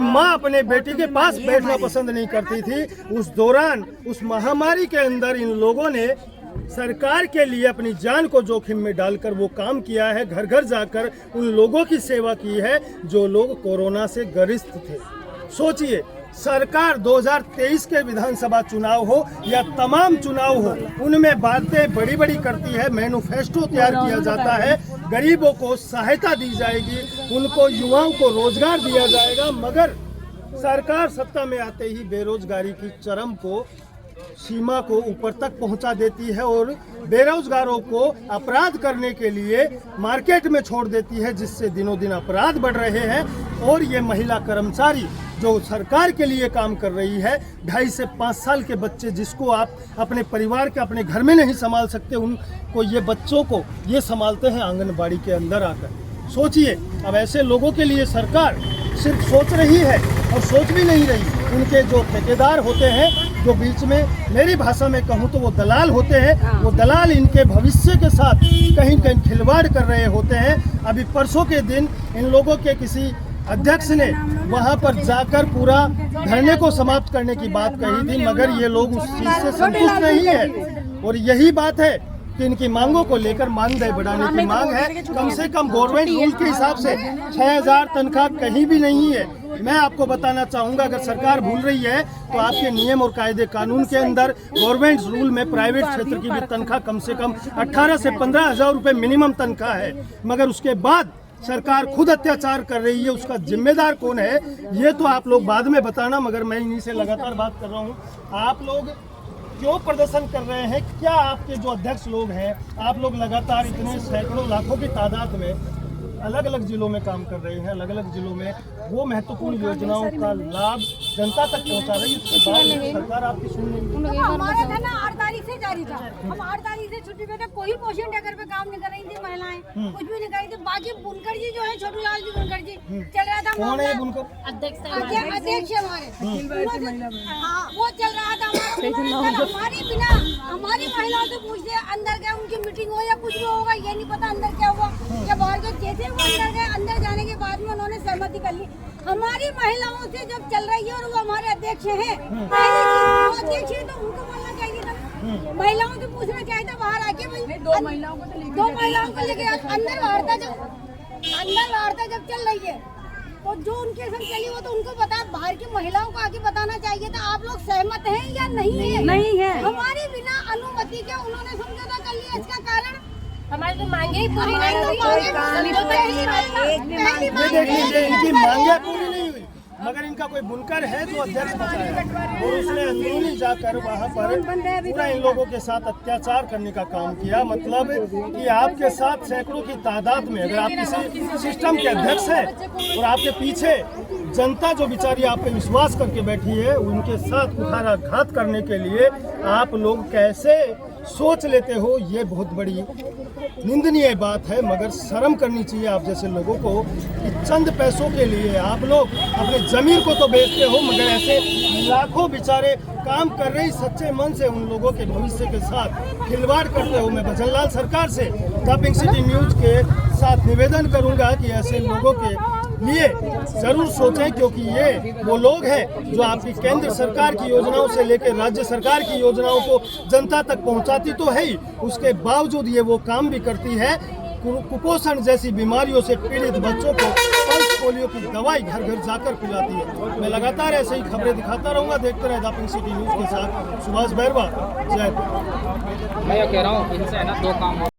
माँ अपने बेटी के पास बैठना पसंद नहीं करती थी। उस दौरान उस महामारी के अंदर इन लोगों ने सरकार के लिए अपनी जान को जोखिम में डालकर वो काम किया है। घर घर जाकर उन लोगों की सेवा की है जो लोग कोरोना से ग्रस्त थे। सोचिए, सरकार 2023 के विधानसभा चुनाव हो या तमाम चुनाव हो, उनमें बातें बड़ी बड़ी करती है, मैनिफेस्टो तैयार किया जाता है, गरीबों को सहायता दी जाएगी, उनको युवाओं को रोजगार दिया जाएगा, मगर सरकार सत्ता में आते ही बेरोजगारी की चरम को सीमा को ऊपर तक पहुंचा देती है और बेरोजगारों को अपराध करने के लिए मार्केट में छोड़ देती है, जिससे दिनों दिन अपराध बढ़ रहे हैं। और ये महिला कर्मचारी जो सरकार के लिए काम कर रही है, 2.5 से 5 साल के बच्चे जिसको आप अपने परिवार के अपने घर में नहीं संभाल सकते, उनको ये बच्चों को ये संभालते हैं आंगनबाड़ी के अंदर आकर। सोचिए, अब ऐसे लोगों के लिए सरकार सिर्फ सोच रही है और सोच भी नहीं रही। उनके जो ठेकेदार होते हैं, जो बीच में, मेरी भाषा में कहूँ तो वो दलाल होते हैं, वो दलाल इनके भविष्य के साथ कहीं कहीं खिलवाड़ कर रहे होते हैं। अभी परसों के दिन इन लोगों के किसी अध्यक्ष ने वहां पर जाकर पूरा धरने को समाप्त करने की बात कही थी, मगर ये लोग उस चीज से संतुष्ट नहीं है। और यही बात है कि इनकी मांगों को लेकर मानदेय बढ़ाने की मांग है। कम से कम गवर्नमेंट रूल के हिसाब से 6,000 तनख्वाह कहीं भी नहीं है। मैं आपको बताना चाहूँगा, अगर सरकार भूल रही है तो आपके नियम और कायदे कानून के अंदर गवर्नमेंट रूल में प्राइवेट क्षेत्र की भी तनख्वाह कम से कम 18 से 15,000 रुपये मिनिमम तनख्वाह है, मगर उसके बाद सरकार खुद अत्याचार कर रही है। उसका जिम्मेदार कौन है ये तो आप लोग बाद में बताना, मगर मैं इन्हीं से लगातार बात कर रहा हूँ। आप लोग क्यों प्रदर्शन कर रहे हैं? क्या आपके जो अध्यक्ष लोग हैं, आप लोग लगातार इतने सैकड़ों लाखों की तादाद में अलग अलग जिलों में काम कर रहे हैं, अलग अलग जिलों में वो महत्वपूर्ण योजनाओं का लाभ जनता तक पहुंचा रही है, उसके बाद सरकार आपकी सुन नहीं। हमारा था ना 8 तारीख से जारी था, हम 8 तारीख से छुट्टी पे थे, कोई पोषण टैकर पे काम नहीं कर रही थी महिलाएं, कुछ भी नहीं कर रही थी। बाकी बुनकर जी जो है, छोटू लाल जी बुनकर जी चल रहा था, कौन है बुनकर? अध्यक्ष हमारे, हाँ वो चल रहा था हमारा। हमारी बिना हमारी महिलाओं से पूछते अंदर गए, उनकी मीटिंग हो या कुछ भी होगा, ये नहीं पता अंदर क्या हुआ। या बाहर जो जैसे वो अंदर गए, अंदर जाने के बाद में उन्होंने सहमति कर ली। हमारी महिलाओं से जब चल रही है और वो हमारे अध्यक्ष हैं, अध्यक्ष है तो उनको बोलना चाहिए था, महिलाओं से पूछना चाहिए था बाहर आके। भाई 2 महिलाओं को लेके अंदर वार्ता जब चल रही है तो जो उनके संग चली वो तो उनको पता, बाहर की महिलाओं को आगे बताना चाहिए था आप लोग सहमत हैं या नहीं है। नहीं है, हमारी बिना अनुमति के उन्होंने समझौता कर लिया। इसका कारण हमारी तो मांगे ही पूरी नहीं हुई। इनकी मांगे पूरी नहीं हुई, मगर इनका कोई बुनकर है जो अध्यक्ष बचा है और उसने अंदरूनी जाकर वहाँ पर पूरा इन लोगों के साथ अत्याचार करने का काम किया। मतलब कि आपके साथ सैकड़ों की तादाद में, अगर आप किसी सिस्टम के अध्यक्ष हैं और आपके पीछे जनता जो बेचारी आप पे विश्वास करके बैठी है, उनके साथ कुठाराघात करने के लिए आप लोग कैसे सोच लेते हो, ये बहुत बड़ी निंदनीय बात है। मगर शर्म करनी चाहिए आप जैसे लोगों को कि चंद पैसों के लिए आप लोग अपने जमीन को तो बेचते हो, मगर ऐसे लाखों बेचारे काम कर रही सच्चे मन से उन लोगों के भविष्य के साथ खिलवाड़ करते हो। मैं भजनलाल सरकार से द पिंक सिटी न्यूज के साथ निवेदन करूंगा कि ऐसे लोगों के लिए जरूर सोचें, क्योंकि ये वो लोग हैं जो आपकी केंद्र सरकार की योजनाओं से लेकर राज्य सरकार की योजनाओं को जनता तक पहुंचाती तो है ही, उसके बावजूद ये वो काम भी करती है। कुपोषण जैसी बीमारियों से पीड़ित बच्चों को पल्स पोलियो की दवाई घर घर जाकर पिलाती है। मैं लगातार ऐसे ही खबरें दिखाता रहूंगा। देखते रहे द पिंक सिटी न्यूज के साथ सुभाष बैरवा, जयपुर। मैं कह रहा हूँ इनसे है ना 2 काम